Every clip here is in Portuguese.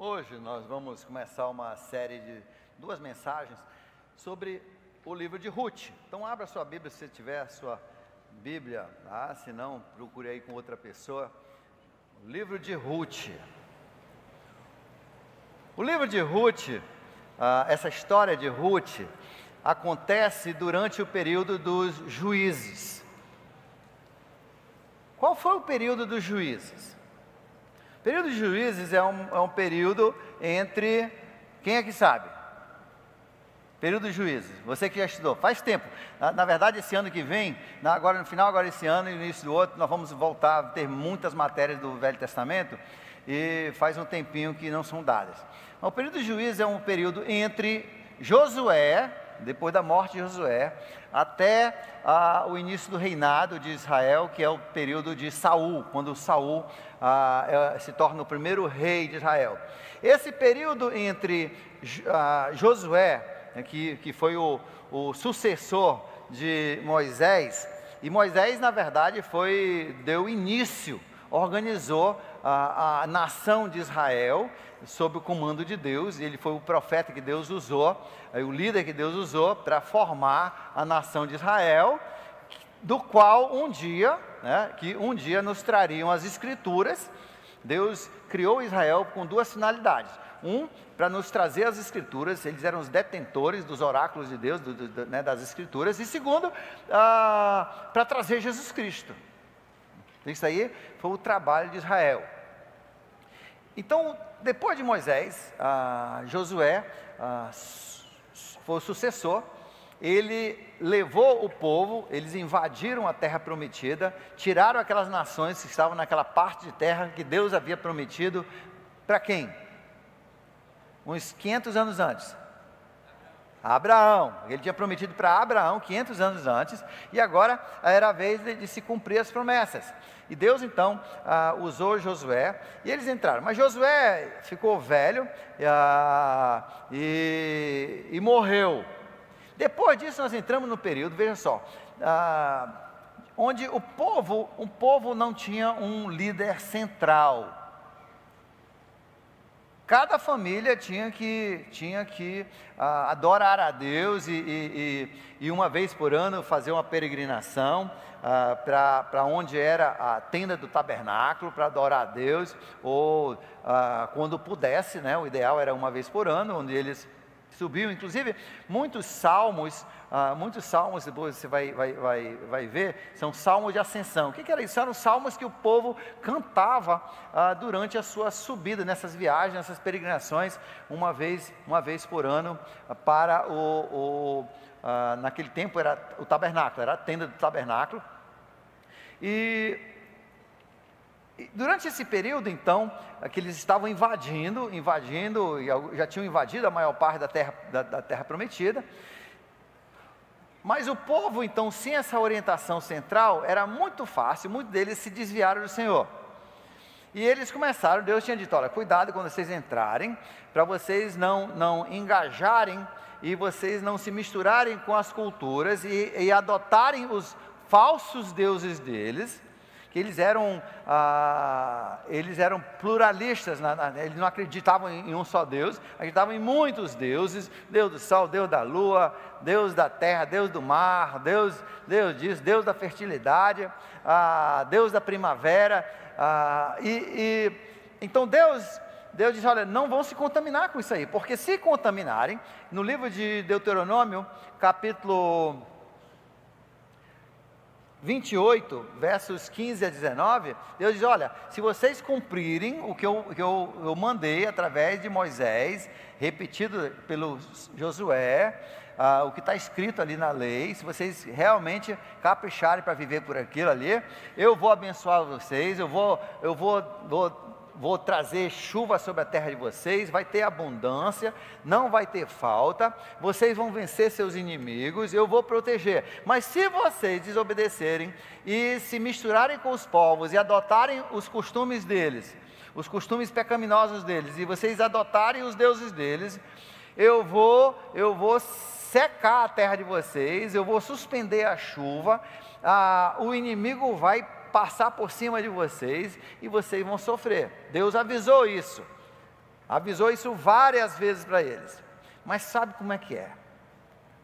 Hoje nós vamos começar uma série de duas mensagens sobre o livro de Ruth. Então abra sua Bíblia se você tiver a sua Bíblia, tá? Se não, procure aí com outra pessoa. O livro de Ruth. O livro de Ruth, essa história de Ruth, acontece durante o período dos juízes. Qual foi o período dos juízes? O período de juízes é um período entre, quem é que sabe? Período de juízes, você que já estudou, faz tempo. Na verdade, esse ano que vem, agora no final, agora esse ano e no início do outro, nós vamos voltar a ter muitas matérias do Velho Testamento, e faz um tempinho que não são dadas. O período de juízes é um período entre Josué, depois da morte de Josué, até o início do reinado de Israel, que é o período de Saul, quando Saul se torna o primeiro rei de Israel. Esse período entre Josué, que foi o sucessor de Moisés, e Moisés na verdade deu início, organizou a nação de Israel, sob o comando de Deus. Ele foi o profeta que Deus usou, o líder que Deus usou para formar a nação de Israel, do qual um dia nos trariam as Escrituras. Deus criou Israel com duas finalidades: para nos trazer as Escrituras, eles eram os detentores dos oráculos de Deus, das Escrituras, e segundo, para trazer Jesus Cristo. Isso aí foi o trabalho de Israel. Então, depois de Moisés, Josué foi o sucessor. Ele levou o povo, eles invadiram a terra prometida, tiraram aquelas nações que estavam naquela parte de terra que Deus havia prometido para quem? Uns 500 anos antes. Abraão. Ele tinha prometido para Abraão 500 anos antes, e agora era a vez de se cumprir as promessas. E Deus então usou Josué, e eles entraram. Mas Josué ficou velho e morreu. Depois disso nós entramos no período, veja só, onde o povo não tinha um líder central. Cada família tinha que adorar a Deus e uma vez por ano fazer uma peregrinação para onde era a tenda do tabernáculo, para adorar a Deus, ou quando pudesse, o ideal era uma vez por ano, onde eles subiam. Inclusive muitos salmos, depois você vai ver, são salmos de ascensão. O que era isso? Eram salmos que o povo cantava durante a sua subida, nessas viagens, nessas peregrinações, uma vez por ano, para naquele tempo era o tabernáculo, era a tenda do tabernáculo. E durante esse período, então, que eles estavam invadindo, e já tinham invadido a maior parte da terra prometida, mas o povo, então, sem essa orientação central, era muito fácil, muitos deles se desviaram do Senhor. E eles começaram, Deus tinha dito: olha, cuidado quando vocês entrarem, para vocês não engajarem, e vocês não se misturarem com as culturas, e adotarem os falsos deuses deles, que eles eram pluralistas, eles não acreditavam em um só Deus, acreditavam em muitos deuses: Deus do sol, Deus da lua, Deus da terra, Deus do mar, Deus disso, Deus da fertilidade, Deus da primavera, então Deus diz: olha, não vão se contaminar com isso aí, porque se contaminarem, no livro de Deuteronômio, capítulo 28, versos 15 a 19, Deus diz: olha, se vocês cumprirem o que eu mandei através de Moisés, repetido pelo Josué, o que está escrito ali na lei, se vocês realmente capricharem para viver por aquilo ali, eu vou abençoar vocês, eu vou trazer chuva sobre a terra de vocês, vai ter abundância, não vai ter falta, vocês vão vencer seus inimigos, eu vou proteger. Mas se vocês desobedecerem e se misturarem com os povos e adotarem os costumes deles, os costumes pecaminosos deles, e vocês adotarem os deuses deles, eu vou secar a terra de vocês, eu vou suspender a chuva, o inimigo vai passar por cima de vocês e vocês vão sofrer. Deus avisou isso. Avisou isso várias vezes para eles. Mas sabe como é que é?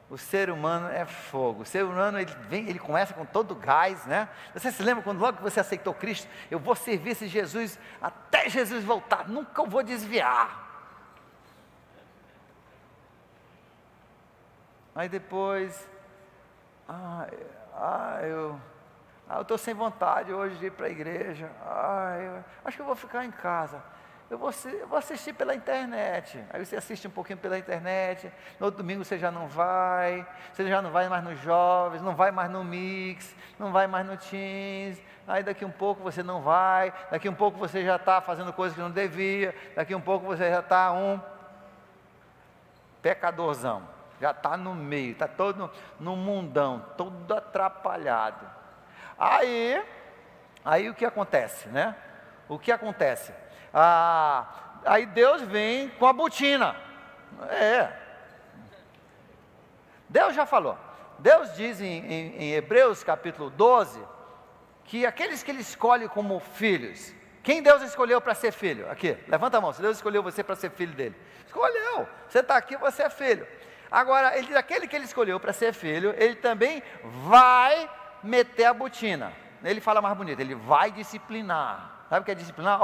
O ser humano é fogo. O ser humano, ele começa com todo gás, né? Você se lembra quando logo que você aceitou Cristo? Eu vou servir esse Jesus até Jesus voltar, nunca eu vou desviar. Aí depois, eu estou sem vontade hoje de ir para a igreja. Eu acho que eu vou ficar em casa. Eu vou assistir pela internet. Aí você assiste um pouquinho pela internet. No outro domingo você já não vai. Você já não vai mais nos jovens, não vai mais no Mix, não vai mais no Teens. Aí daqui um pouco você não vai. Daqui um pouco você já está fazendo coisas que não devia. Daqui um pouco você já está um pecadorzão. Já está no meio, está todo no mundão, todo atrapalhado. Aí o que acontece, né? O que acontece? Aí Deus vem com a botina. Deus já falou. Deus diz em Hebreus capítulo 12, que aqueles que Ele escolhe como filhos, quem Deus escolheu para ser filho? Aqui, levanta a mão, se Deus escolheu você para ser filho dele. Escolheu, você está aqui, você é filho. Agora, Ele diz, aquele que Ele escolheu para ser filho, Ele também vai meter a botina. Ele fala mais bonito, Ele vai disciplinar. Sabe o que é disciplinar?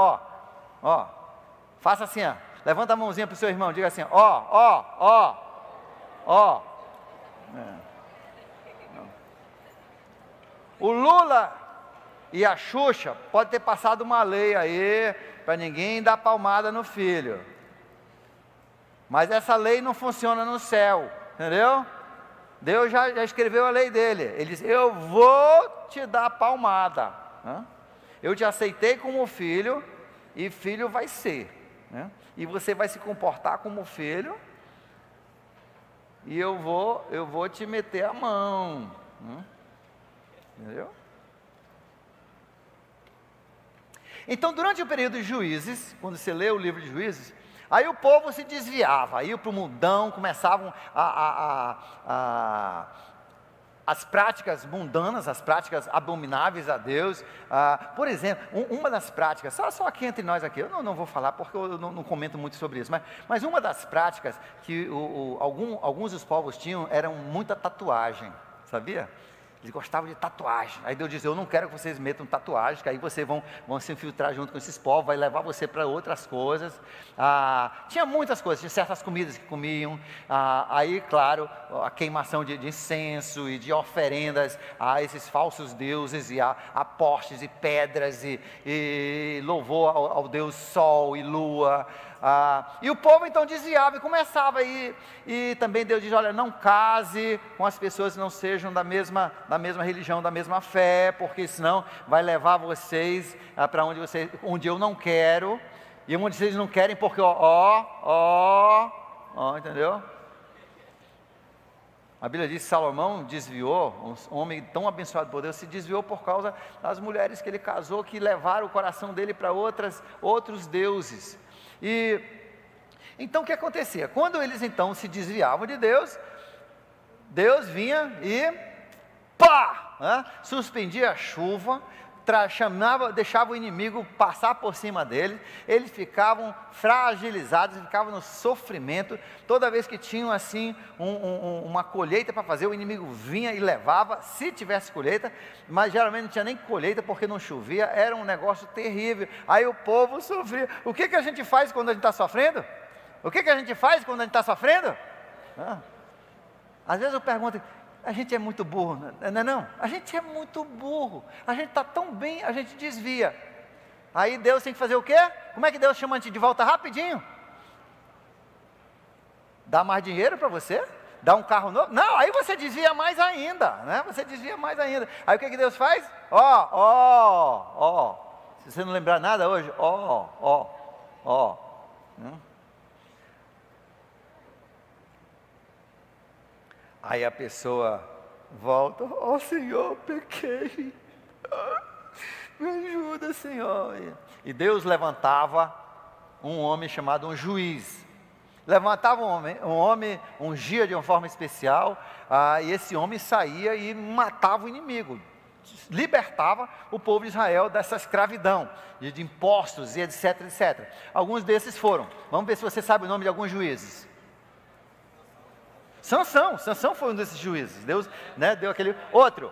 Faça assim, levanta a mãozinha para o seu irmão, diga assim, O Lula e a Xuxa pode ter passado uma lei aí, para ninguém dar palmada no filho, mas essa lei não funciona no céu, entendeu? Deus já escreveu a lei dele, Ele diz, eu vou te dar palmada, eu te aceitei como filho, e filho vai ser, né? E você vai se comportar como filho, e eu vou te meter a mão, entendeu? Então, durante o período de Juízes, quando você lê o livro de Juízes, aí o povo se desviava, ia para o mundão, começavam as práticas mundanas, as práticas abomináveis a Deus. Por exemplo, uma das práticas, só aqui entre nós aqui, eu não vou falar porque eu não comento muito sobre isso, mas uma das práticas que alguns dos povos tinham, eram muita tatuagem, sabia? Eles gostavam de tatuagem. Aí Deus dizia, eu não quero que vocês metam tatuagem, que aí vocês vão se infiltrar junto com esses povos, vai levar você para outras coisas. Tinha muitas coisas, tinha certas comidas que comiam. Aí, claro, a queimação de incenso e de oferendas a esses falsos deuses, e a postes e pedras, e louvor ao Deus Sol e Lua. E o povo então desviava e começava e também Deus diz, olha, não case com as pessoas que não sejam da mesma religião, da mesma fé, porque senão vai levar vocês para onde eu não quero, e onde vocês não querem, porque entendeu? A Bíblia diz que Salomão desviou, um homem tão abençoado por Deus, se desviou por causa das mulheres que ele casou, que levaram o coração dele para outros deuses. E então o que acontecia? Quando eles então se desviavam de Deus, Deus vinha e suspendia a chuva, deixava o inimigo passar por cima deles, eles ficavam fragilizados, ficavam no sofrimento. Toda vez que tinham assim uma colheita para fazer, o inimigo vinha e levava, se tivesse colheita, mas geralmente não tinha nem colheita porque não chovia, era um negócio terrível. Aí o povo sofria. O que a gente faz quando a gente está sofrendo? O que a gente faz quando a gente está sofrendo? Às vezes eu pergunto, a gente é muito burro, não, a gente é muito burro, a gente está tão bem, a gente desvia. Aí Deus tem que fazer o quê? Como é que Deus chama a gente de volta rapidinho? Dá mais dinheiro para você? Dá um carro novo? Não, aí você desvia mais ainda, né? Você desvia mais ainda. Aí o que Deus faz? Se você não lembrar nada hoje, Aí a pessoa volta, Senhor, pequei, me ajuda, Senhor. E Deus levantava um homem chamado um juiz. Levantava um homem, ungia de uma forma especial, e esse homem saía e matava o inimigo. libertava o povo de Israel dessa escravidão, de impostos e etc, etc. Alguns desses foram. Vamos ver se você sabe o nome de alguns juízes. Sansão foi um desses juízes. Deus, né, deu aquele... Outro,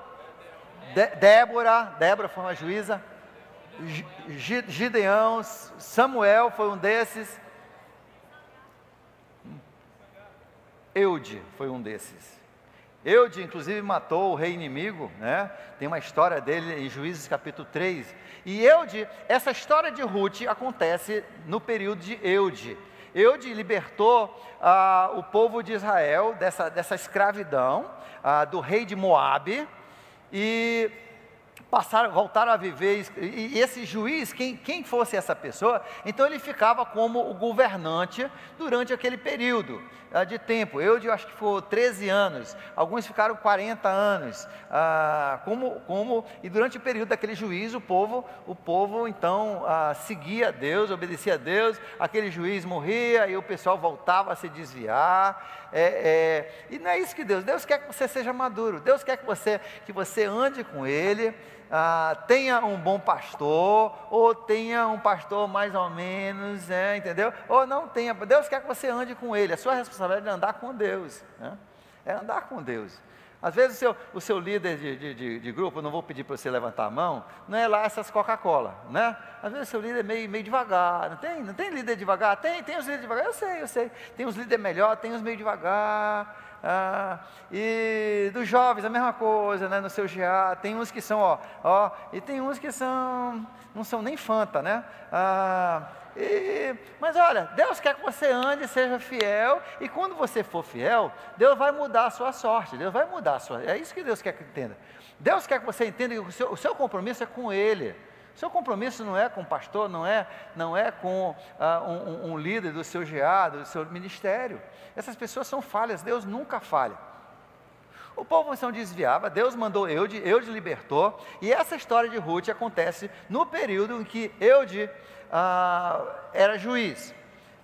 Débora foi uma juíza. Gideão, Samuel foi um desses. Eude foi um desses. Eude, inclusive, matou o rei inimigo, né? Tem uma história dele em Juízes capítulo 3. E Eude, essa história de Ruth acontece no período de Eude. Eude libertou o povo de Israel dessa escravidão do rei de Moabe e voltaram a viver, e esse juiz, quem fosse essa pessoa, então ele ficava como o governante durante aquele período de tempo. Eu acho que foi 13 anos, alguns ficaram 40 anos, e durante o período daquele juiz, o povo então seguia a Deus, obedecia a Deus, aquele juiz morria e o pessoal voltava a se desviar, e não é isso que Deus quer que você seja maduro, Deus quer que você ande com Ele, tenha um bom pastor, ou tenha um pastor mais ou menos, entendeu? Ou não tenha, Deus quer que você ande com Ele, a sua responsabilidade é andar com Deus, né? É andar com Deus. Às vezes o seu líder de grupo, não vou pedir para você levantar a mão, não é lá essas Coca-Cola, né? Às vezes o seu líder é meio devagar, não tem líder devagar? Tem os líderes devagar, eu sei, tem os líderes melhor, tem os meio devagar, e dos jovens a mesma coisa, né? No seu GA, tem uns que são, e tem uns que não são nem Fanta, né? Mas olha, Deus quer que você ande e seja fiel, e quando você for fiel, Deus vai mudar a sua sorte, Deus vai mudar a sua, é isso que Deus quer que entenda. Deus quer que você entenda que o seu compromisso é com Ele. O seu compromisso não é com o pastor, não é com um líder do seu GA, do seu ministério. Essas pessoas são falhas, Deus nunca falha. O povo não desviava, Deus mandou Eude libertou, e essa história de Ruth acontece no período em que Eude era juiz,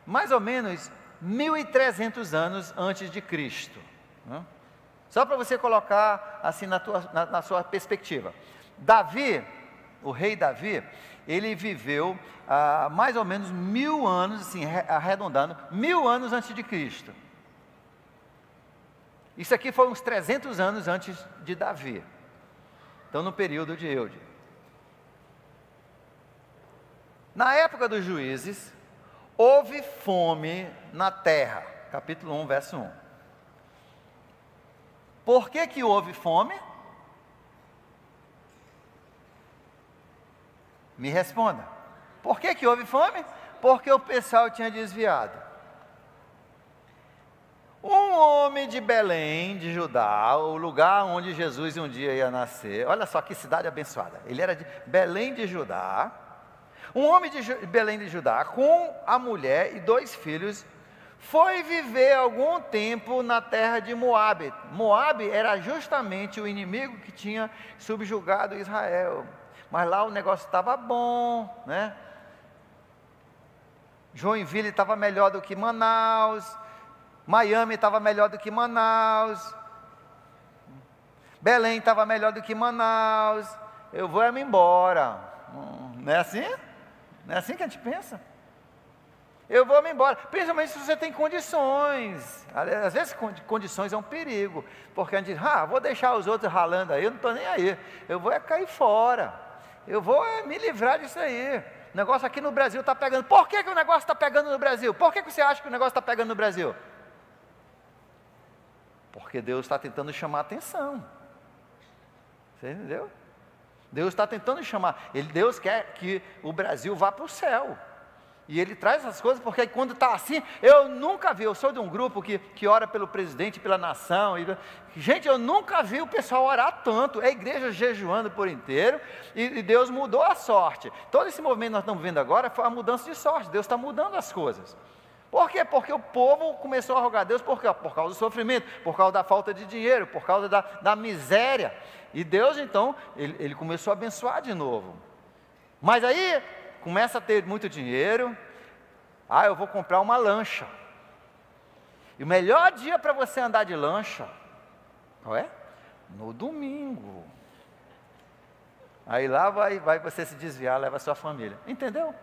mais ou menos 1.300 anos antes de Cristo, né? Só para você colocar assim na sua perspectiva. Davi, o rei Davi, ele viveu mais ou menos 1000 anos, assim, arredondando, 1000 anos antes de Cristo. Isso aqui foi uns 300 anos antes de Davi, então no período de Eude. Na época dos juízes, houve fome na terra, capítulo 1, verso 1. Por que houve fome? Me responda. Por que houve fome? Porque o pessoal tinha desviado. Um homem de Belém, de Judá, o lugar onde Jesus um dia ia nascer, olha só que cidade abençoada, ele era de Belém de Judá. Um homem de Belém de Judá, com a mulher e 2 filhos, foi viver algum tempo na terra de Moabe. Moabe era justamente o inimigo que tinha subjugado Israel. Mas lá o negócio estava bom, né? Joinville estava melhor do que Manaus, Miami estava melhor do que Manaus, Belém estava melhor do que Manaus. Eu vou me embora. Não é assim? Não é assim que a gente pensa? Eu vou me embora, principalmente se você tem condições. Às vezes condições é um perigo, porque a gente diz, vou deixar os outros ralando aí, eu não estou nem aí, eu vou cair fora, eu vou me livrar disso aí. O negócio aqui no Brasil está pegando. Por que o negócio está pegando no Brasil? Por que você acha que o negócio está pegando no Brasil? Porque Deus está tentando chamar a atenção. Você entendeu? Deus está tentando chamar. Deus quer que o Brasil vá para o céu. E Ele traz essas coisas, porque quando está assim, eu nunca vi, eu sou de um grupo que ora pelo presidente, pela nação, gente, eu nunca vi o pessoal orar tanto, é a igreja jejuando por inteiro, e Deus mudou a sorte. Todo esse movimento que nós estamos vendo agora foi a mudança de sorte, Deus está mudando as coisas. Por quê? Porque o povo começou a rogar a Deus, por quê? Por causa do sofrimento, por causa da falta de dinheiro, por causa da miséria, e Deus então, ele começou a abençoar de novo. Mas aí, começa a ter muito dinheiro, eu vou comprar uma lancha, e o melhor dia para você andar de lancha, qual é? No domingo. Aí lá vai você se desviar, leva a sua família. Entendeu?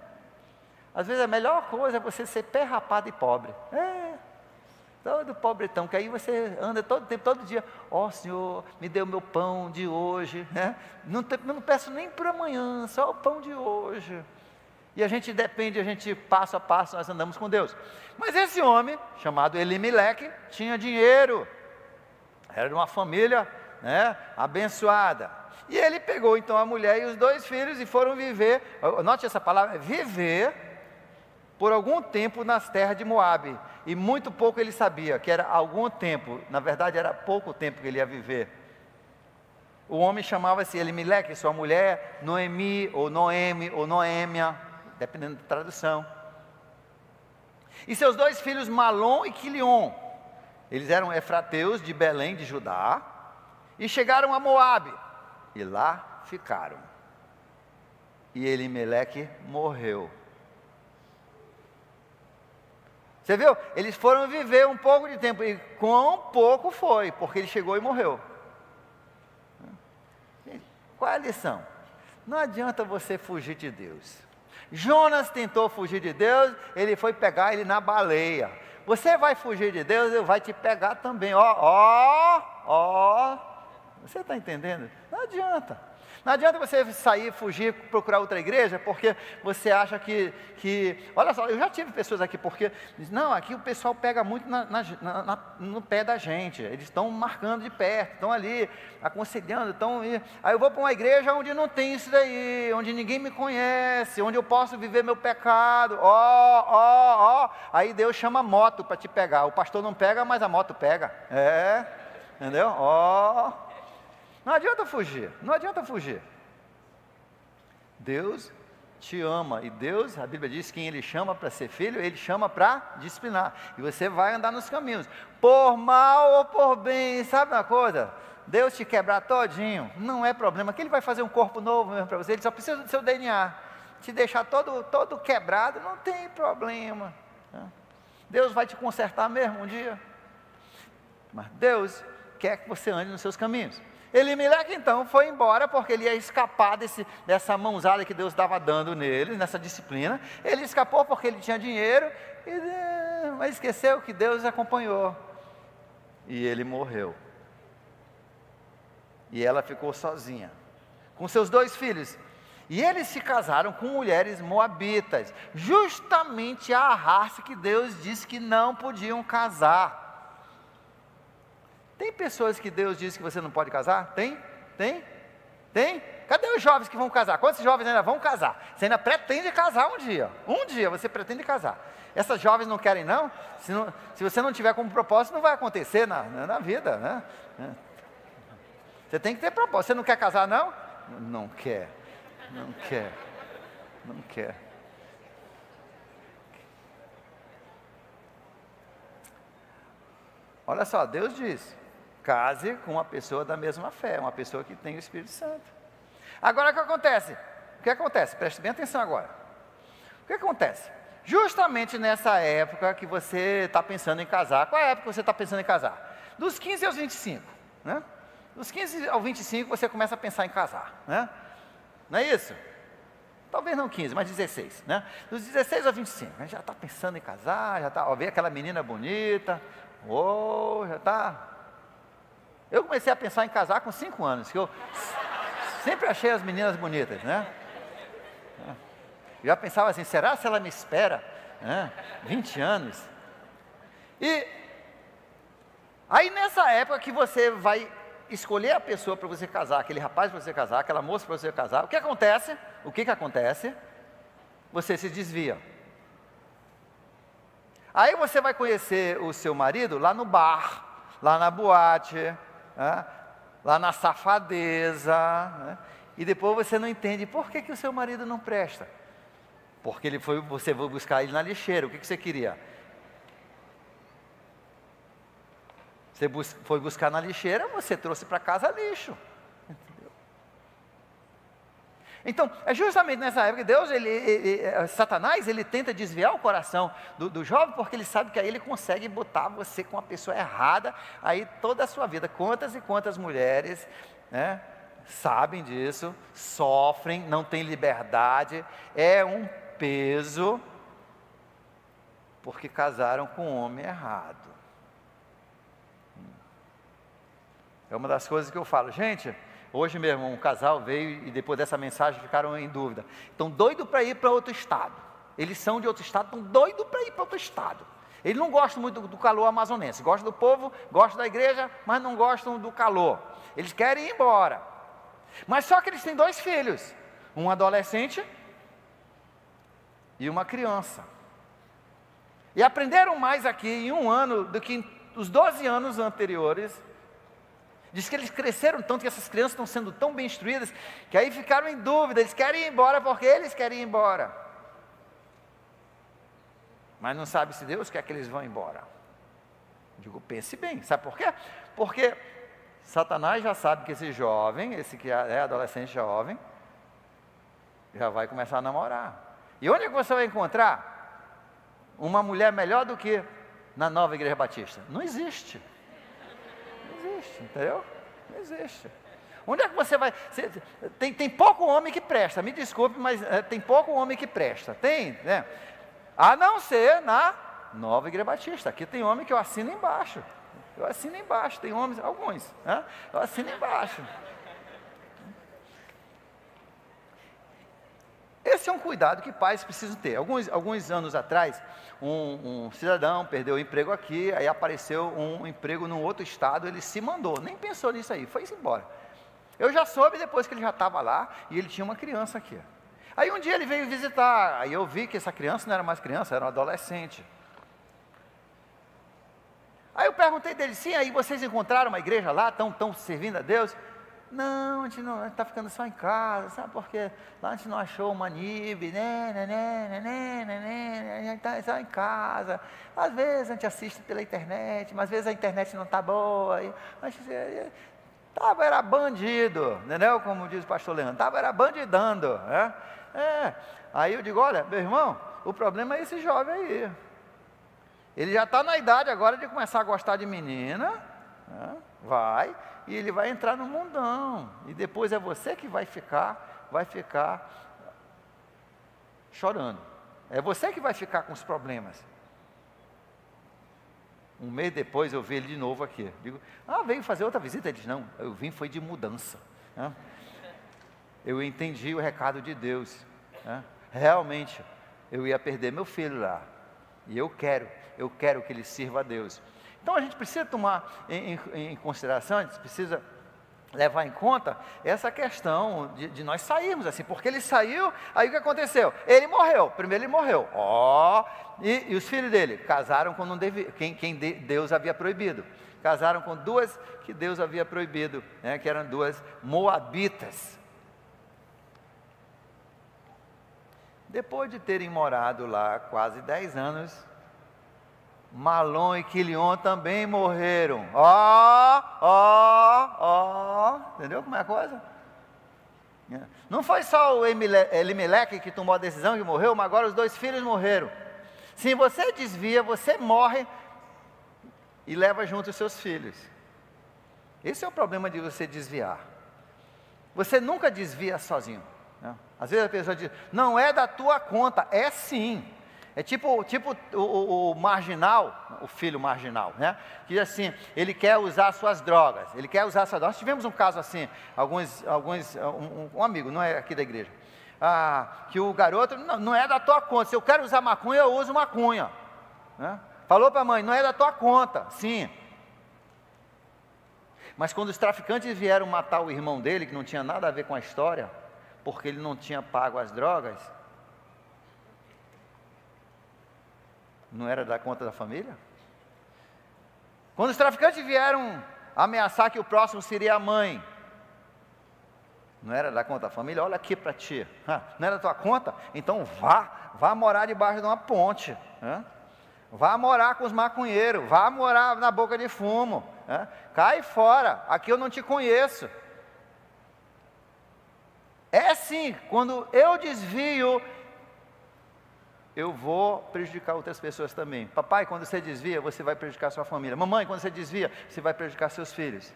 Às vezes a melhor coisa é você ser pé rapado e pobre. Todo pobretão, que aí você anda todo tempo, todo dia. Ó Senhor, me dê o meu pão de hoje. Né? Não peço nem para amanhã, só o pão de hoje. E a gente depende, a gente passo a passo, nós andamos com Deus. Mas esse homem, chamado Elimeleque, tinha dinheiro. Era de uma família, né, abençoada. E ele pegou então a mulher e os 2 filhos e foram viver, note essa palavra, viver, por algum tempo nas terras de Moabe. E muito pouco ele sabia, que era algum tempo, na verdade era pouco tempo que ele ia viver. O homem chamava-se Elimeleque, sua mulher, Noemi, ou Noemi, ou Noêmia, dependendo da tradução. E seus 2 filhos, Malom e Quilion. Eles eram efrateus de Belém, de Judá, e chegaram a Moabe, e lá ficaram. E Elimeleque morreu. Você viu? Eles foram viver um pouco de tempo, e quão pouco foi, porque ele chegou e morreu. Qual é a lição? Não adianta você fugir de Deus. Jonas tentou fugir de Deus, ele foi pegar ele na baleia. Você vai fugir de Deus, Ele vai te pegar também. Você está entendendo? Não adianta. Não adianta você sair, fugir, procurar outra igreja, porque você acha que olha só, eu já tive pessoas aqui, porque, não, aqui o pessoal pega muito no pé da gente, eles estão marcando de perto, estão ali, aconselhando, aí eu vou para uma igreja onde não tem isso daí, onde ninguém me conhece, onde eu posso viver meu pecado, aí Deus chama a moto para te pegar, o pastor não pega, mas a moto pega, entendeu? Não adianta fugir, não adianta fugir. Deus te ama, e Deus, a Bíblia diz, quem Ele chama para ser filho, Ele chama para disciplinar, e você vai andar nos caminhos, por mal ou por bem. Sabe uma coisa? Deus te quebrar todinho, não é problema, que Ele vai fazer um corpo novo mesmo para você, Ele só precisa do seu DNA, te deixar todo quebrado, não tem problema. Deus vai te consertar mesmo um dia, mas Deus quer que você ande nos seus caminhos. Elimeleque então foi embora, porque ele ia escapar dessa mãozada que Deus estava dando nele, nessa disciplina. Ele escapou porque ele tinha dinheiro, mas esqueceu que Deus acompanhou. E ele morreu. E ela ficou sozinha, com seus 2 filhos. E eles se casaram com mulheres moabitas, justamente a raça que Deus disse que não podiam casar. Tem pessoas que Deus diz que você não pode casar? Tem? Cadê os jovens que vão casar? Quantos jovens ainda vão casar? Você ainda pretende casar um dia. Um dia você pretende casar. Essas jovens não querem não? Se você não tiver como propósito, não vai acontecer na vida, né? Você tem que ter propósito. Você não quer casar não? Não quer. Olha só, Deus diz: case com uma pessoa da mesma fé, uma pessoa que tem o Espírito Santo. Agora o que acontece? Preste bem atenção agora. O que acontece? Justamente nessa época que você está pensando em casar. Qual é a época que você está pensando em casar? Dos 15 aos 25, né? Dos 15 aos 25 você começa a pensar em casar, né? Não é isso? Talvez não 15, mas 16, né? Dos 16 aos 25, a gente já está pensando em casar, já está, vê aquela menina bonita, já está. Eu comecei a pensar em casar com 5 anos, que eu sempre achei as meninas bonitas, né? Já pensava assim, será se ela me espera? 20 anos. E aí nessa época que você vai escolher a pessoa para você casar, aquele rapaz para você casar, aquela moça para você casar, o que acontece? Você se desvia. Aí você vai conhecer o seu marido lá no bar, lá na boate, lá na safadeza, e depois você não entende por que o seu marido não presta. Porque você foi buscar ele na lixeira. O que você queria? Você foi buscar na lixeira, você trouxe para casa lixo. Entendeu? Então, é justamente nessa época que Deus, Satanás, ele tenta desviar o coração do jovem, porque ele sabe que aí ele consegue botar você com a pessoa errada, aí toda a sua vida, quantas e quantas mulheres, né, sabem disso, sofrem, não têm liberdade, é um peso, porque casaram com o homem errado. É uma das coisas que eu falo, gente, hoje mesmo um casal veio e depois dessa mensagem ficaram em dúvida, estão doidos para ir para outro estado, eles são de outro estado, estão doidos para ir para outro estado. Eles não gostam muito do calor amazonense, gostam do povo, gostam da igreja, mas não gostam do calor. Eles querem ir embora. Mas só que eles têm 2 filhos, um adolescente e uma criança. E aprenderam mais aqui em um ano do que em os 12 anos anteriores. Diz que eles cresceram tanto, que essas crianças estão sendo tão bem instruídas, que aí ficaram em dúvida, eles querem ir embora porque eles querem ir embora. Mas não sabe se Deus quer que eles vão embora. Digo, pense bem, sabe por quê? Porque Satanás já sabe que esse jovem, esse que é adolescente jovem, já vai começar a namorar. E onde é que você vai encontrar uma mulher melhor do que na Nova Igreja Batista? Não existe. Não existe, entendeu? Não existe. Onde é que você vai? Tem pouco homem que presta, me desculpe, mas tem pouco homem que presta. Tem, né? A não ser na Nova Igreja Batista. Aqui tem homem que eu assino embaixo. Eu assino embaixo, tem homens, alguns, né? Eu assino embaixo. Esse é um cuidado que pais precisam ter. Alguns anos atrás, um cidadão perdeu o emprego aqui, aí apareceu um emprego num outro estado, ele se mandou, nem pensou nisso aí, foi embora. Eu já soube depois que ele já estava lá e ele tinha uma criança aqui. Aí um dia ele veio visitar, aí eu vi que essa criança não era mais criança, era um adolescente. Aí eu perguntei dele, sim, aí vocês encontraram uma igreja lá, estão servindo a Deus? Não, a gente está ficando só em casa, sabe por quê? Lá a gente não achou uma NIB, a gente está só em casa. Às vezes a gente assiste pela internet, mas às vezes a internet não está boa. Era bandido, entendeu? Como diz o pastor Leandro, era bandidando, né? Aí eu digo, olha, meu irmão, o problema é esse jovem aí. Ele já está na idade agora de começar a gostar de menina, né? E ele vai entrar no mundão, e depois é você que vai ficar chorando, é você que vai ficar com os problemas. Um mês depois eu vi ele de novo aqui, digo, veio fazer outra visita? Ele disse, não, eu vim foi de mudança, né? Eu entendi o recado de Deus, né? Realmente, eu ia perder meu filho lá, e eu quero que ele sirva a Deus. Então a gente precisa tomar em consideração, a gente precisa levar em conta essa questão de nós sairmos assim, porque ele saiu, aí o que aconteceu? Ele morreu, primeiro ele morreu, e os filhos dele casaram com quem Deus havia proibido, casaram com 2 que Deus havia proibido, né, que eram 2 moabitas. Depois de terem morado lá quase 10 anos, Malom e Quilion também morreram. Entendeu como é a coisa? Não foi só o Elimeleque que tomou a decisão e morreu, mas agora os 2 filhos morreram. Se você desvia, você morre e leva junto os seus filhos. Esse é o problema de você desviar. Você nunca desvia sozinho, né? Às vezes a pessoa diz, não é da tua conta. É sim. É tipo o marginal, o filho marginal, né? Que diz assim, ele quer usar suas drogas, Nós tivemos um caso assim, um amigo, não é aqui da igreja, que o garoto, não é da tua conta, se eu quero usar maconha, eu uso maconha, né? Falou para a mãe, não é da tua conta, sim. Mas quando os traficantes vieram matar o irmão dele, que não tinha nada a ver com a história, porque ele não tinha pago as drogas, não era da conta da família? Quando os traficantes vieram ameaçar que o próximo seria a mãe, não era da conta da família? Olha aqui para ti, não era da tua conta? Então vá morar debaixo de uma ponte, vá morar com os maconheiros, vá morar na boca de fumo, cai fora, aqui eu não te conheço. É assim, quando eu desvio, eu vou prejudicar outras pessoas também. Papai, quando você desvia, você vai prejudicar sua família. Mamãe, quando você desvia, você vai prejudicar seus filhos.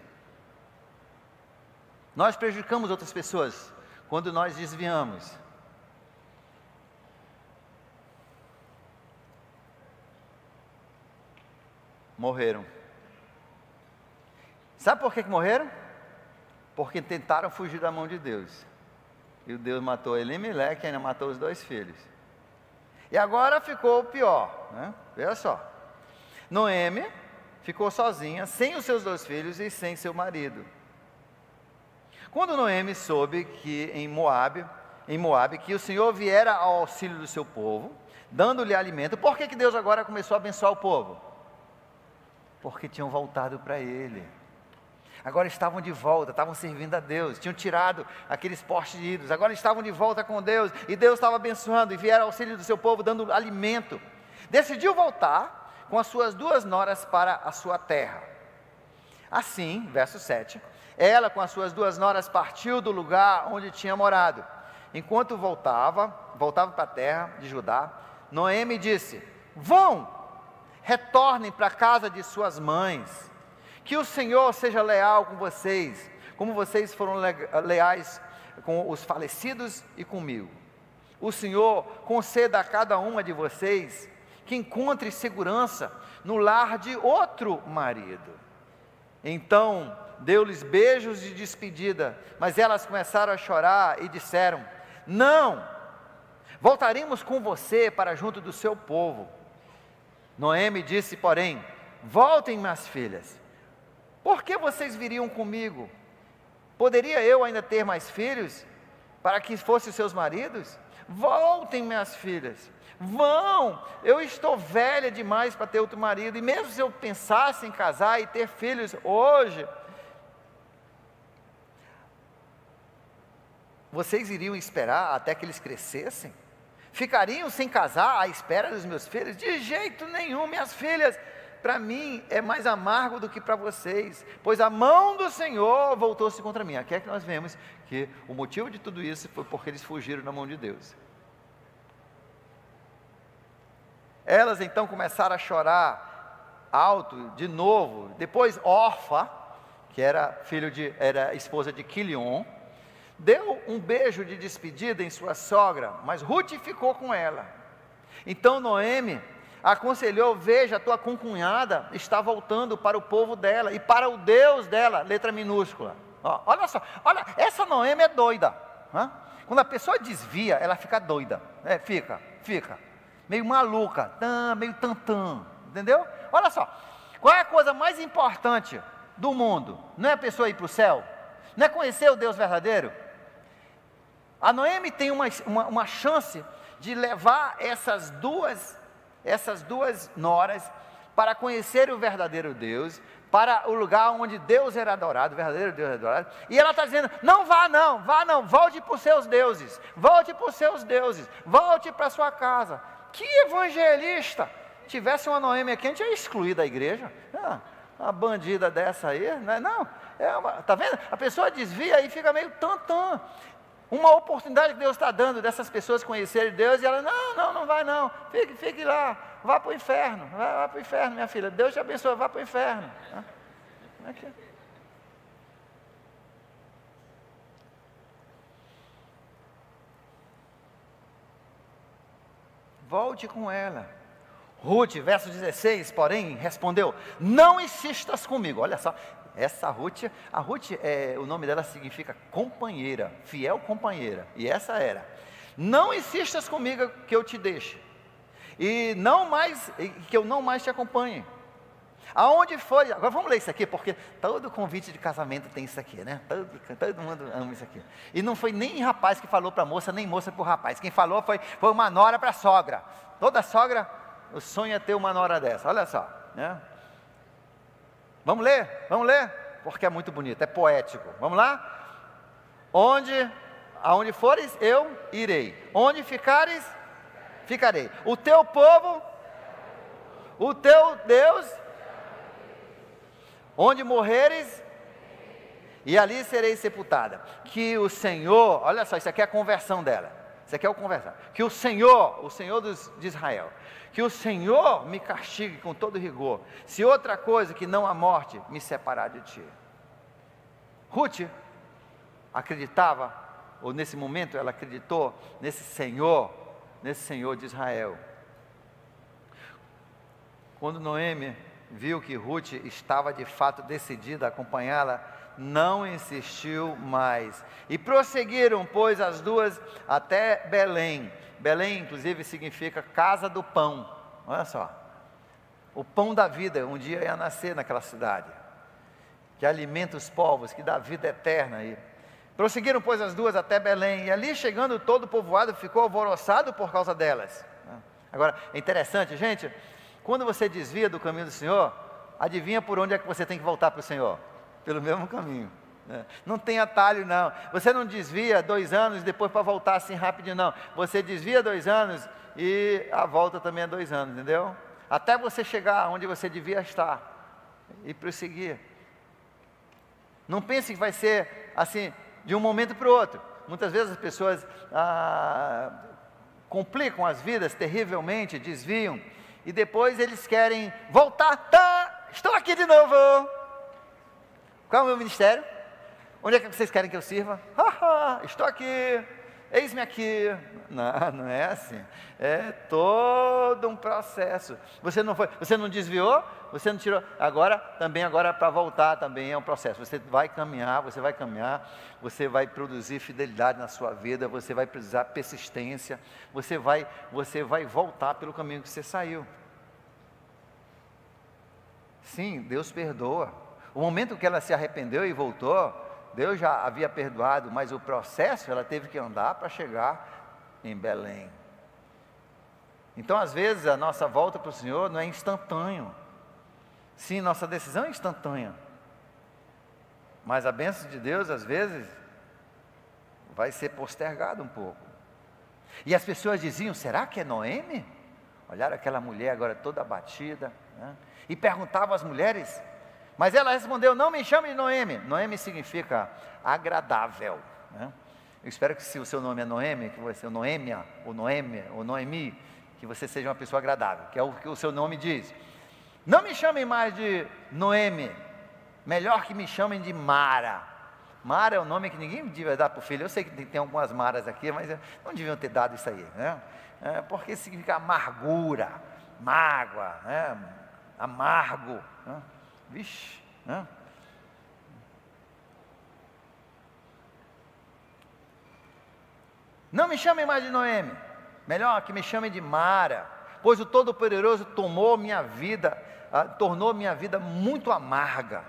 Nós prejudicamos outras pessoas quando nós desviamos. Morreram. Sabe por que morreram? Porque tentaram fugir da mão de Deus. E o Deus matou Elimeleque e ainda matou os 2 filhos. E agora ficou o pior, né? Veja só. Noemi ficou sozinha, sem os seus 2 filhos e sem seu marido. Quando Noemi soube que em Moabe, que o Senhor viera ao auxílio do seu povo, dando-lhe alimento, por que Deus agora começou a abençoar o povo? Porque tinham voltado para Ele. Agora estavam de volta, estavam servindo a Deus, tinham tirado aqueles postes de ídolos, agora estavam de volta com Deus, e Deus estava abençoando, e vieram ao auxílio do seu povo, dando alimento. Decidiu voltar com as suas 2 noras para a sua terra. Assim, verso 7, ela com as suas 2 noras partiu do lugar onde tinha morado. Enquanto voltava para a terra de Judá, Noemi disse: vão, retornem para a casa de suas mães, que o Senhor seja leal com vocês, como vocês foram leais com os falecidos e comigo. O Senhor conceda a cada uma de vocês que encontre segurança no lar de outro marido. Então deu-lhes beijos de despedida, mas elas começaram a chorar e disseram: não, voltaremos com você para junto do seu povo. Noemi disse, porém: voltem, minhas filhas. Por que vocês viriam comigo? Poderia eu ainda ter mais filhos, para que fossem seus maridos? Voltem, minhas filhas, vão, eu estou velha demais para ter outro marido, e mesmo se eu pensasse em casar e ter filhos hoje, vocês iriam esperar até que eles crescessem? Ficariam sem casar à espera dos meus filhos? De jeito nenhum, minhas filhas. Para mim é mais amargo do que para vocês, pois a mão do Senhor voltou-se contra mim. Aqui é que nós vemos que o motivo de tudo isso foi porque eles fugiram da mão de Deus. Elas então começaram a chorar alto de novo. Depois Orfa, que era esposa de Quilion, deu um beijo de despedida em sua sogra, mas Ruth ficou com ela. Então Noemi aconselhou: veja, a tua concunhada está voltando para o povo dela e para o Deus dela, letra minúscula. Olha só, olha, essa Noemi é doida. Quando a pessoa desvia, ela fica doida, fica meio maluca, meio tantã, entendeu? Olha só, qual é a coisa mais importante do mundo? Não é a pessoa ir para o céu? Não é conhecer o Deus verdadeiro? A Noemi tem uma chance de levar essas duas noras para conhecer o verdadeiro Deus, para o lugar onde Deus era adorado, o verdadeiro Deus era adorado, e ela está dizendo: não vá não, volte para os seus deuses, volte para a sua casa. Que evangelista! Tivesse uma Noemi aqui, a gente ia excluir da igreja. Uma bandida dessa aí, não, tá vendo? A pessoa desvia e fica meio tantã. Uma oportunidade que Deus está dando dessas pessoas conhecerem Deus, e ela: não vai não, fique lá, vá para o inferno, vá para o inferno, minha filha, Deus te abençoe, vá para o inferno. Volte com ela. Ruth, verso 16, porém, respondeu: não insistas comigo. Olha só, essa Ruth, o nome dela significa companheira, fiel companheira, e essa era: não insistas comigo que eu te deixe, e que eu não mais te acompanhe. Aonde foi? Agora vamos ler isso aqui, porque todo convite de casamento tem isso aqui, né? Todo mundo ama isso aqui. E não foi nem rapaz que falou para a moça, nem moça para o rapaz. Quem falou foi uma nora para a sogra. Toda sogra, o sonho é ter uma nora dessa. Olha só, né? Vamos ler, porque é muito bonito, é poético. Vamos lá? Aonde fores, eu irei. Onde ficares, ficarei. O teu povo, o teu Deus, onde morreres, e ali serei sepultada. Que o Senhor, olha só, isso aqui é a conversão dela. Isso aqui é o conversão. Que o Senhor de Israel, que o Senhor me castigue com todo rigor, se outra coisa que não a morte me separar de ti. Ruth acreditava, ou nesse momento ela acreditou nesse Senhor de Israel. Quando Noemi viu que Ruth estava de fato decidida a acompanhá-la, não insistiu mais. E prosseguiram, pois, as duas até Belém. Belém, inclusive, significa casa do pão. Olha só. O pão da vida, um dia ia nascer naquela cidade, que alimenta os povos, que dá vida eterna. E prosseguiram, pois, as duas até Belém. E ali, chegando, todo o povoado ficou alvoroçado por causa delas. Agora, é interessante, gente, quando você desvia do caminho do Senhor, adivinha por onde é que você tem que voltar para o Senhor? Pelo mesmo caminho, né? Não tem atalho não. Você não desvia 2 anos depois para voltar assim rapidinho, não. Você desvia 2 anos e a volta também é 2 anos, entendeu? Até você chegar onde você devia estar e prosseguir. Não pense que vai ser assim de um momento para o outro. Muitas vezes as pessoas complicam as vidas terrivelmente, desviam, e depois eles querem voltar. Estou aqui de novo. Qual é o meu ministério? Onde é que vocês querem que eu sirva? Estou aqui, eis-me aqui. Não é assim. É todo um processo. Você não desviou, você não tirou. Agora para voltar também é um processo. Você vai caminhar, você vai produzir fidelidade na sua vida, você vai precisar persistência, você vai voltar pelo caminho que você saiu. Sim, Deus perdoa. O momento que ela se arrependeu e voltou, Deus já havia perdoado, mas o processo ela teve que andar para chegar em Belém. Então, às vezes, a nossa volta para o Senhor não é instantâneo. Sim, nossa decisão é instantânea. Mas a bênção de Deus, às vezes, vai ser postergada um pouco. E as pessoas diziam, será que é Noemi? Olharam aquela mulher agora toda abatida, né? E perguntavam às mulheres, mas ela respondeu, não me chame de Noemi. Noemi significa agradável, né? Eu espero que se o seu nome é Noemi, que você, Noêmia, ou Noemi, ou Noemi, que você seja uma pessoa agradável, que é o que o seu nome diz. Não me chamem mais de Noemi, melhor que me chamem de Mara. Mara é um nome que ninguém devia dar para o filho. Eu sei que tem algumas Maras aqui, mas não deviam ter dado isso aí, né? Porque significa amargura, mágoa, né? Amargo, né? Vixe, né? Não me chamem mais de Noemi, melhor que me chamem de Mara, pois o Todo-Poderoso tornou minha vida muito amarga.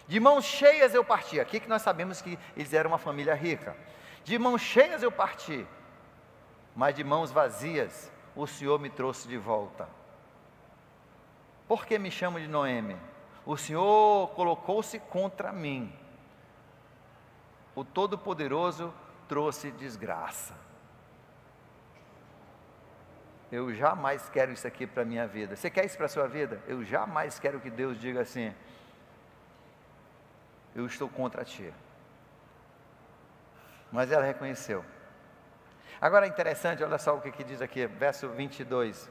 De mãos cheias eu parti. Aqui que nós sabemos que eles eram uma família rica. De mãos cheias eu parti, mas de mãos vazias o Senhor me trouxe de volta. Por que me chamo de Noemi? O Senhor colocou-se contra mim. O Todo-Poderoso trouxe desgraça. Eu jamais quero isso aqui para a minha vida. Você quer isso para a sua vida? Eu jamais quero que Deus diga assim, eu estou contra ti. Mas ela reconheceu. Agora é interessante, olha só o que diz aqui, verso 22.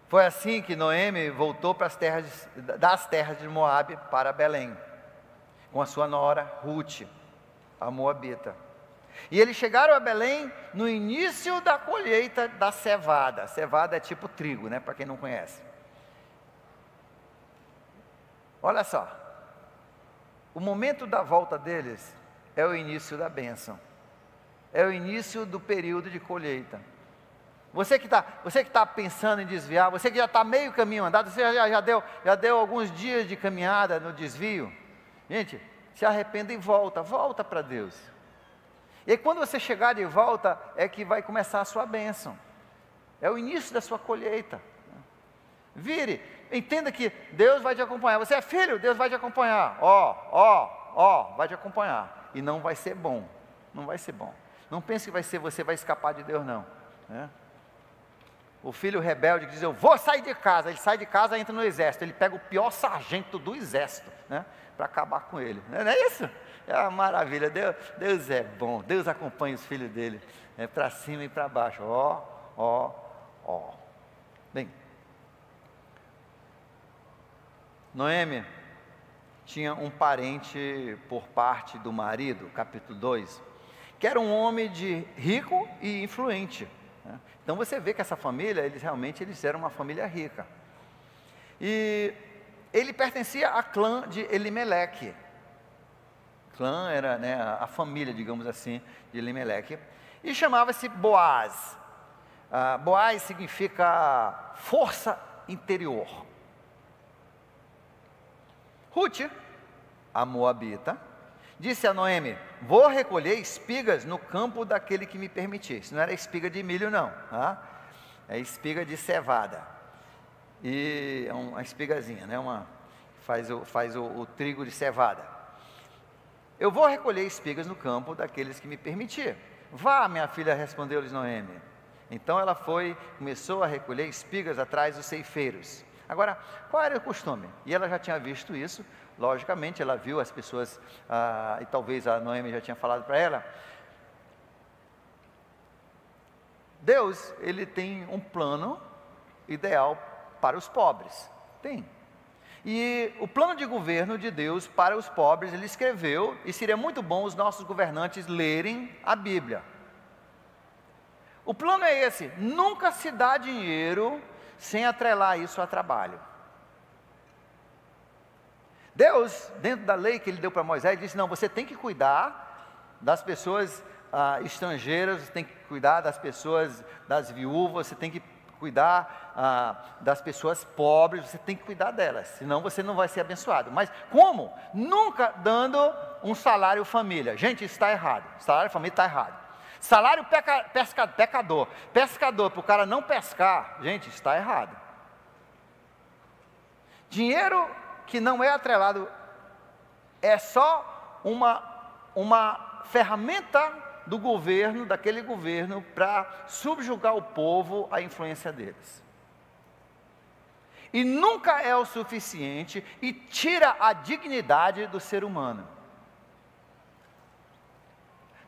Foi assim que Noemi voltou para das terras de Moabe para Belém, com a sua nora Ruth, a moabita. E eles chegaram a Belém no início da colheita da cevada. Cevada é tipo trigo, né? Para quem não conhece. Olha só, o momento da volta deles é o início da bênção, é o início do período de colheita. Você que está pensando em desviar, você que já está meio caminho andado, você já deu alguns dias de caminhada no desvio, gente, se arrependa e volta para Deus. E quando você chegar de volta, é que vai começar a sua bênção, é o início da sua colheita. Vire, entenda que Deus vai te acompanhar. Você é filho, Deus vai te acompanhar. Vai te acompanhar. E não vai ser bom. Não vai ser bom. Não pense que você vai escapar de Deus, não. O filho rebelde que diz, eu vou sair de casa. Ele sai de casa e entra no exército. Ele pega o pior sargento do exército, né? Para acabar com ele. Não é isso? É uma maravilha. Deus é bom. Deus acompanha os filhos dele. Para cima e para baixo. Bem, Noemi tinha um parente por parte do marido, capítulo 2, que era um homem de rico e influente, né? Então você vê que essa família, eles eram uma família rica. E ele pertencia a clã de Elimeleque. Clã era, né, a família, digamos assim, de Elimeleque. E chamava-se Boaz. Boaz significa força interior. Ruth, a moabita, disse a Noemi: vou recolher espigas no campo daquele que me permitisse. Não era espiga de milho não, tá? É espiga de cevada. E é uma espigazinha, né? Faz o trigo de cevada. Eu vou recolher espigas no campo daqueles que me permitir. Vá, minha filha, respondeu-lhes Noemi. Então ela começou a recolher espigas atrás dos ceifeiros. Agora, qual era o costume? E ela já tinha visto isso, logicamente, ela viu as pessoas, e talvez a Noemi já tinha falado para ela. Deus, ele tem um plano ideal para os pobres. Tem. E o plano de governo de Deus para os pobres, ele escreveu, e seria muito bom os nossos governantes lerem a Bíblia. O plano é esse: nunca se dá dinheiro sem atrelar isso a trabalho. Deus, dentro da lei que ele deu para Moisés, disse: não, você tem que cuidar das pessoas estrangeiras, você tem que cuidar das pessoas, das viúvas, você tem que cuidar das pessoas pobres, você tem que cuidar delas, senão você não vai ser abençoado. Mas como? Nunca dando um salário família. Gente, isso está errado. Salário família está errado. Salário pescador para o cara não pescar, gente, está errado. Dinheiro que não é atrelado é só uma ferramenta do governo, daquele governo, para subjugar o povo à influência deles. E nunca é o suficiente e tira a dignidade do ser humano.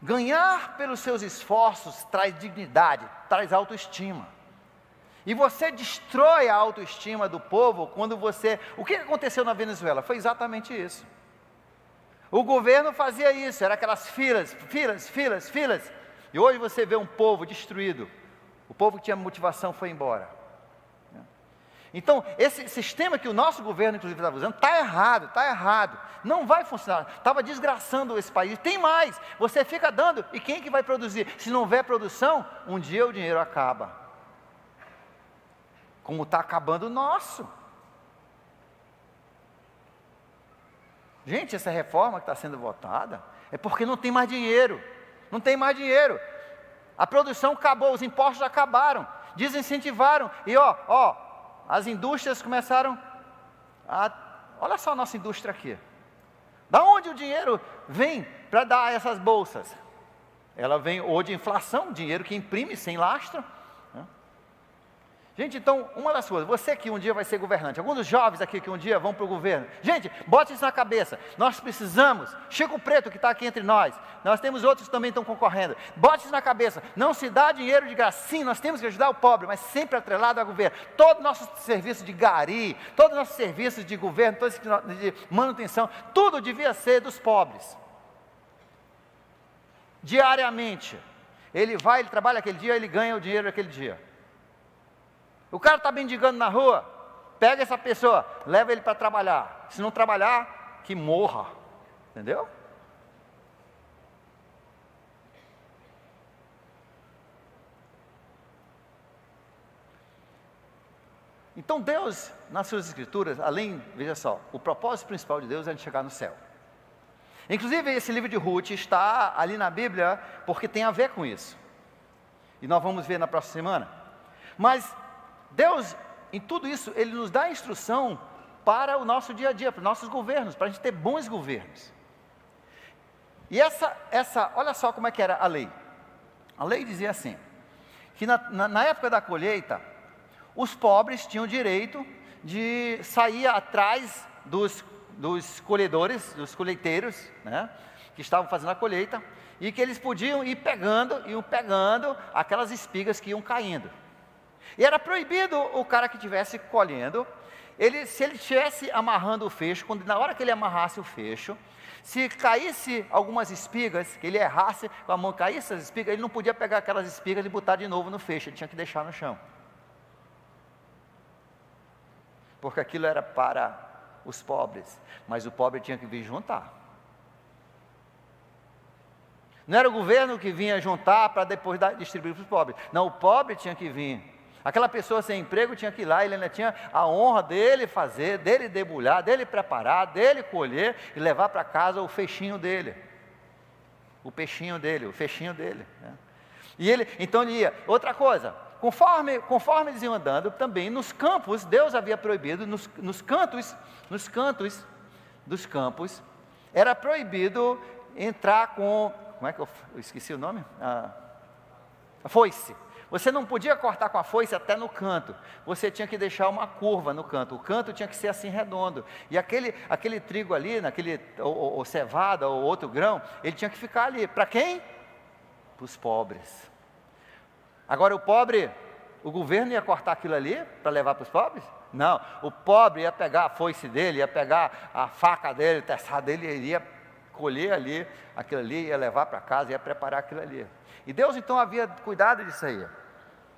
Ganhar pelos seus esforços traz dignidade, traz autoestima. E você destrói a autoestima do povo quando você... O que aconteceu na Venezuela? Foi exatamente isso. O governo fazia isso, era aquelas filas. E hoje você vê um povo destruído. O povo que tinha motivação foi embora. Então, esse sistema que o nosso governo, inclusive, estava usando, está errado. Não vai funcionar. Estava desgraçando esse país. Tem mais, você fica dando, e quem é que vai produzir? Se não houver produção, um dia o dinheiro acaba. Como está acabando o nosso. Gente, essa reforma que está sendo votada, é porque não tem mais dinheiro. Não tem mais dinheiro. A produção acabou, os impostos acabaram, desincentivaram, e as indústrias começaram a... Olha só a nossa indústria aqui. Da onde o dinheiro vem para dar essas bolsas? Ela vem ou de inflação, dinheiro que imprime sem lastro. Gente, então, uma das coisas, você que um dia vai ser governante, alguns dos jovens aqui que um dia vão para o governo, gente, bote isso na cabeça, nós precisamos, Chico Preto que está aqui entre nós temos outros que também estão concorrendo, bote isso na cabeça, não se dá dinheiro de graça, sim, nós temos que ajudar o pobre, mas sempre atrelado ao governo. Todo o nosso serviço de gari, todos os nossos serviços de governo, todos de manutenção, tudo devia ser dos pobres. Diariamente, ele trabalha aquele dia, ele ganha o dinheiro daquele dia. O cara está mendigando na rua, pega essa pessoa, leva ele para trabalhar. Se não trabalhar, que morra. Entendeu? Então Deus, nas suas escrituras, veja só, o propósito principal de Deus é de chegar no céu. Inclusive esse livro de Ruth está ali na Bíblia, porque tem a ver com isso. E nós vamos ver na próxima semana. Mas Deus, em tudo isso, Ele nos dá instrução para o nosso dia a dia, para os nossos governos, para a gente ter bons governos. E olha só como é que era a lei. A lei dizia assim, que na época da colheita, os pobres tinham direito de sair atrás dos colhedores, dos colheiteiros, né, que estavam fazendo a colheita, e que eles podiam iam pegando aquelas espigas que iam caindo. E era proibido o cara que estivesse colhendo se ele estivesse amarrando o fecho, na hora que ele amarrasse o fecho, se caísse algumas espigas, que ele errasse com a mão, caísse as espigas, ele não podia pegar aquelas espigas e botar de novo no fecho, ele tinha que deixar no chão. Porque aquilo era para os pobres, mas o pobre tinha que vir juntar. Não era o governo que vinha juntar para depois distribuir para os pobres. Não, o pobre tinha que vir. Aquela pessoa sem emprego tinha que ir lá, ele ainda tinha a honra dele fazer, dele debulhar, dele preparar, dele colher e levar para casa o fechinho dele. O peixinho dele, o fechinho dele. Né? E ele, então ele ia. Outra coisa, conforme eles iam andando, também nos campos, Deus havia proibido, nos cantos dos campos, era proibido entrar com, como é que eu esqueci o nome? A foice. Você não podia cortar com a foice até no canto, você tinha que deixar uma curva no canto, o canto tinha que ser assim redondo, e aquele trigo ali, ou cevada, ou outro grão, ele tinha que ficar ali, para quem? Para os pobres. Agora o governo ia cortar aquilo ali, para levar para os pobres? Não, o pobre ia pegar a foice dele, ia pegar a faca dele, o teçado dele, ele ia colher ali, aquilo ali, ia levar para casa, ia preparar aquilo ali. E Deus então havia cuidado disso aí.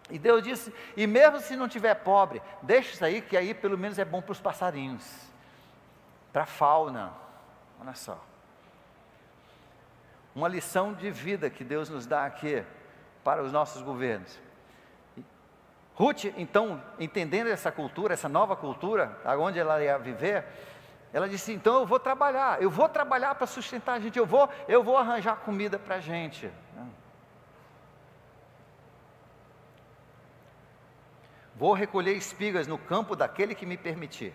E Deus disse, e mesmo se não tiver pobre, deixa isso aí, que aí pelo menos é bom para os passarinhos, para a fauna. Olha só, uma lição de vida que Deus nos dá aqui, para os nossos governos. Ruth, então, entendendo essa cultura, essa nova cultura, onde ela ia viver, ela disse, então eu vou trabalhar para sustentar a gente, eu vou arranjar comida para a gente. Vou recolher espigas no campo daquele que me permitir.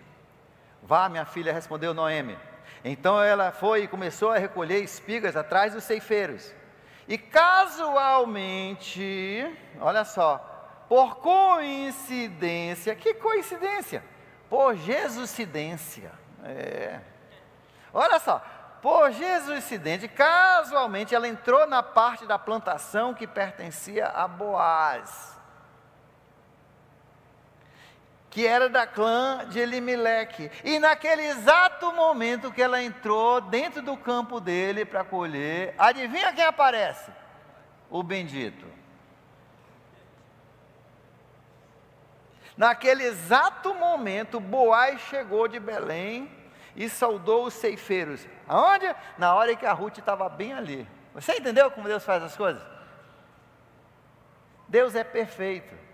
Vá, minha filha, respondeu Noemi. Então ela foi e começou a recolher espigas atrás dos ceifeiros. E casualmente, olha só, por coincidência, que coincidência? Por Jesucidência. Olha só, por Jesucidência, casualmente ela entrou na parte da plantação que pertencia a Boaz, que era da clã de Elimeleque, e naquele exato momento que ela entrou dentro do campo dele para colher, adivinha quem aparece? O bendito. Naquele exato momento, Boaz chegou de Belém e saudou os ceifeiros. Aonde? Na hora em que a Ruth estava bem ali. Você entendeu como Deus faz as coisas? Deus é perfeito.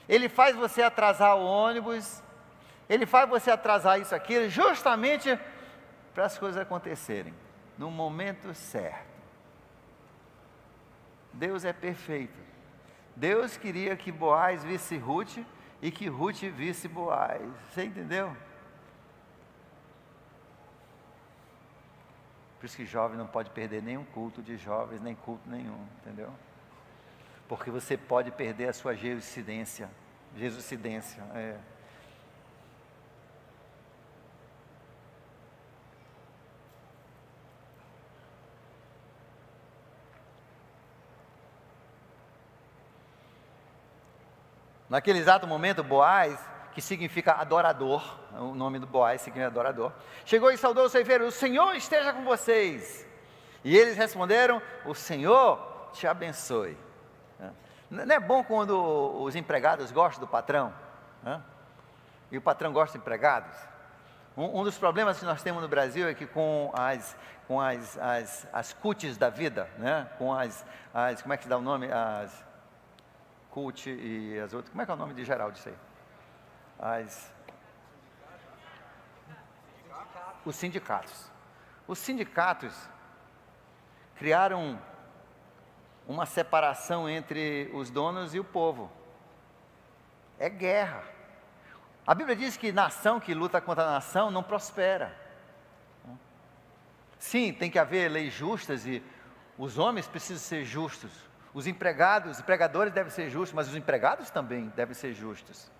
Ele faz você atrasar o ônibus, Ele faz você atrasar isso aqui, justamente para as coisas acontecerem, no momento certo. Deus é perfeito. Deus queria que Boaz visse Ruth, e que Ruth visse Boaz. Você entendeu? Por isso que jovem não pode perder nenhum culto de jovens, nem culto nenhum, entendeu? Porque você pode perder a sua Jesucidência. Naquele exato momento, Boaz, que significa adorador, o nome do Boaz significa adorador, chegou e saudou os ceifeiros, o Senhor esteja com vocês. E eles responderam, o Senhor te abençoe. Não é bom quando os empregados gostam do patrão? E o patrão gosta de empregados? Um dos problemas que nós temos no Brasil é que com as CUTs da vida, né? Com as como é que se dá o nome? As CUT e as outras, como é que é o nome de geral disso aí? Os sindicatos. Os sindicatos criaram uma separação entre os donos e o povo. É guerra. A Bíblia diz que nação que luta contra a nação não prospera. Sim, tem que haver leis justas e os homens precisam ser justos. Os empregadores devem ser justos, mas os empregados também devem ser justos.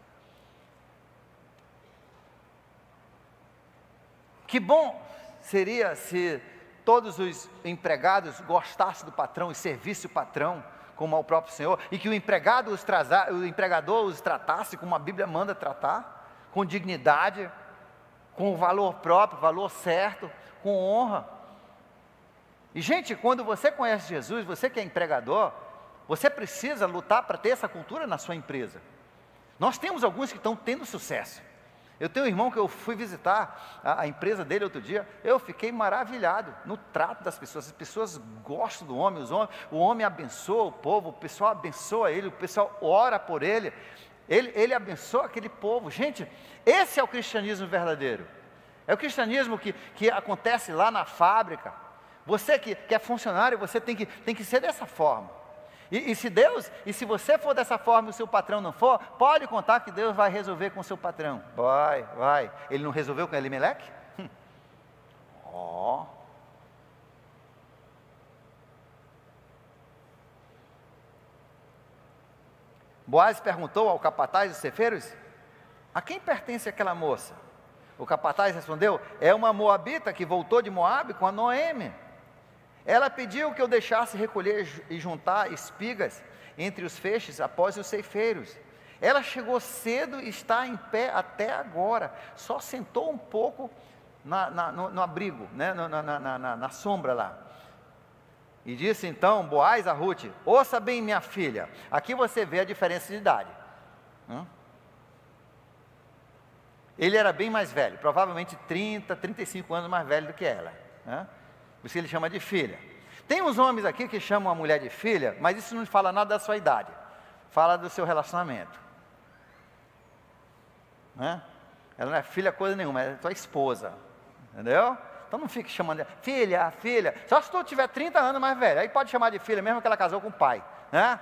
Que bom seria se todos os empregados gostassem do patrão e servissem o patrão como ao próprio Senhor, e que o empregador os tratasse como a Bíblia manda tratar, com dignidade, com valor próprio, valor certo, com honra. E gente, quando você conhece Jesus, você que é empregador, você precisa lutar para ter essa cultura na sua empresa. Nós temos alguns que estão tendo sucesso. Eu tenho um irmão que eu fui visitar a empresa dele outro dia, eu fiquei maravilhado no trato das pessoas. As pessoas gostam do homem, o homem abençoa o povo, o pessoal abençoa ele, o pessoal ora por ele, ele abençoa aquele povo. Gente, esse é o cristianismo verdadeiro. É o cristianismo que acontece lá na fábrica. Você que é funcionário, você tem que ser dessa forma. E se você for dessa forma e o seu patrão não for, pode contar que Deus vai resolver com o seu patrão. Vai. Ele não resolveu com Elimeleque? Ó. Boaz perguntou ao capataz dos cefeiros: a quem pertence aquela moça? O capataz respondeu: é uma moabita que voltou de Moabe com a Noemi. Ela pediu que eu deixasse recolher e juntar espigas entre os feixes após os ceifeiros. Ela chegou cedo e está em pé até agora, só sentou um pouco no abrigo, né? na sombra lá. E disse então Boaz a Rute: ouça bem, minha filha, aqui você vê a diferença de idade. Ele era bem mais velho, provavelmente 30, 35 anos mais velho do que ela, né? Por isso ele chama de filha. Tem uns homens aqui que chamam a mulher de filha, mas isso não fala nada da sua idade, fala do seu relacionamento, né? Ela não é filha coisa nenhuma, é tua esposa, entendeu? Então não fique chamando de filha, filha, só se tu tiver 30 anos mais velho, aí pode chamar de filha, mesmo que ela casou com o pai, né?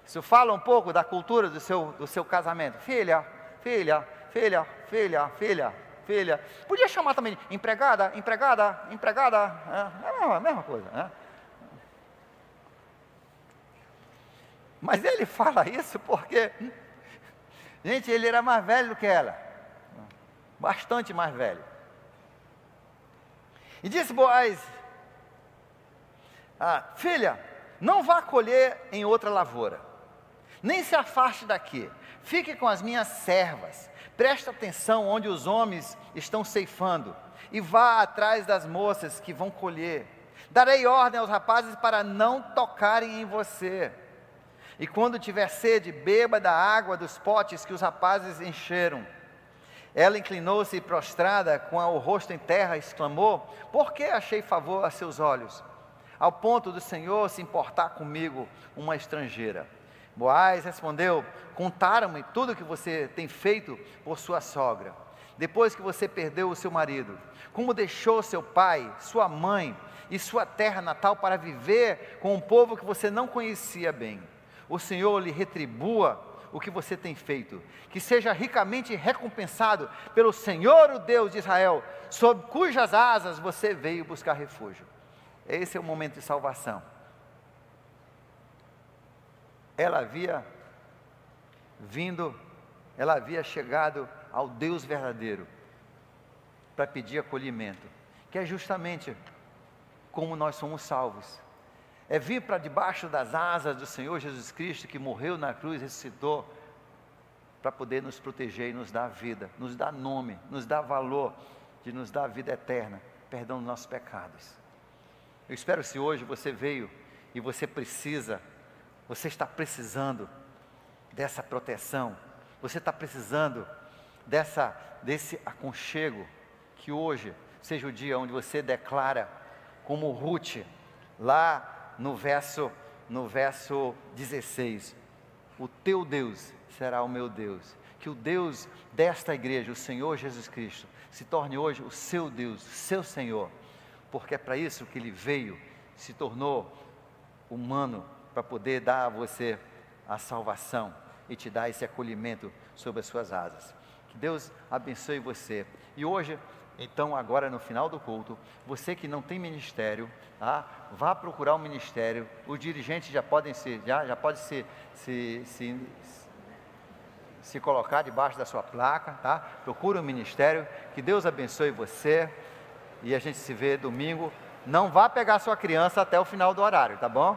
Isso fala um pouco da cultura do seu casamento. Filha. Podia chamar também de empregada. É a mesma coisa, né? Mas ele fala isso porque, gente, ele era mais velho do que ela. Bastante mais velho. E disse Boaz: filha, não vá colher em outra lavoura, nem se afaste daqui, fique com as minhas servas, preste atenção onde os homens estão ceifando, e vá atrás das moças que vão colher. Darei ordem aos rapazes para não tocarem em você, e quando tiver sede, beba da água dos potes que os rapazes encheram. Ela inclinou-se e prostrada, com o rosto em terra, exclamou: por que achei favor a seus olhos, ao ponto do Senhor se importar comigo, uma estrangeira? Boaz respondeu: contaram-me tudo o que você tem feito por sua sogra, depois que você perdeu o seu marido, como deixou seu pai, sua mãe e sua terra natal para viver com um povo que você não conhecia bem. O Senhor lhe retribua o que você tem feito, que seja ricamente recompensado pelo Senhor, o Deus de Israel, sob cujas asas você veio buscar refúgio. Esse é o momento de salvação. Ela havia chegado ao Deus verdadeiro para pedir acolhimento, que é justamente como nós somos salvos. É vir para debaixo das asas do Senhor Jesus Cristo, que morreu na cruz, ressuscitou, para poder nos proteger e nos dar vida, nos dar nome, nos dar valor, de nos dar vida eterna, perdão dos nossos pecados. Eu espero que se hoje você veio e você está precisando dessa proteção, você está precisando desse aconchego, que hoje seja o dia onde você declara, como Rute, lá no verso 16, o teu Deus será o meu Deus. Que o Deus desta igreja, o Senhor Jesus Cristo, se torne hoje o seu Deus, o seu Senhor, porque é para isso que Ele veio, se tornou humano, para poder dar a você a salvação e te dar esse acolhimento sob as suas asas. Que Deus abençoe você. E hoje, então, agora no final do culto, você que não tem ministério, vá procurar um ministério. Os dirigentes já podem se colocar debaixo da sua placa, tá? Procura um ministério. Que Deus abençoe você. E a gente se vê domingo. Não vá pegar sua criança até o final do horário, tá bom?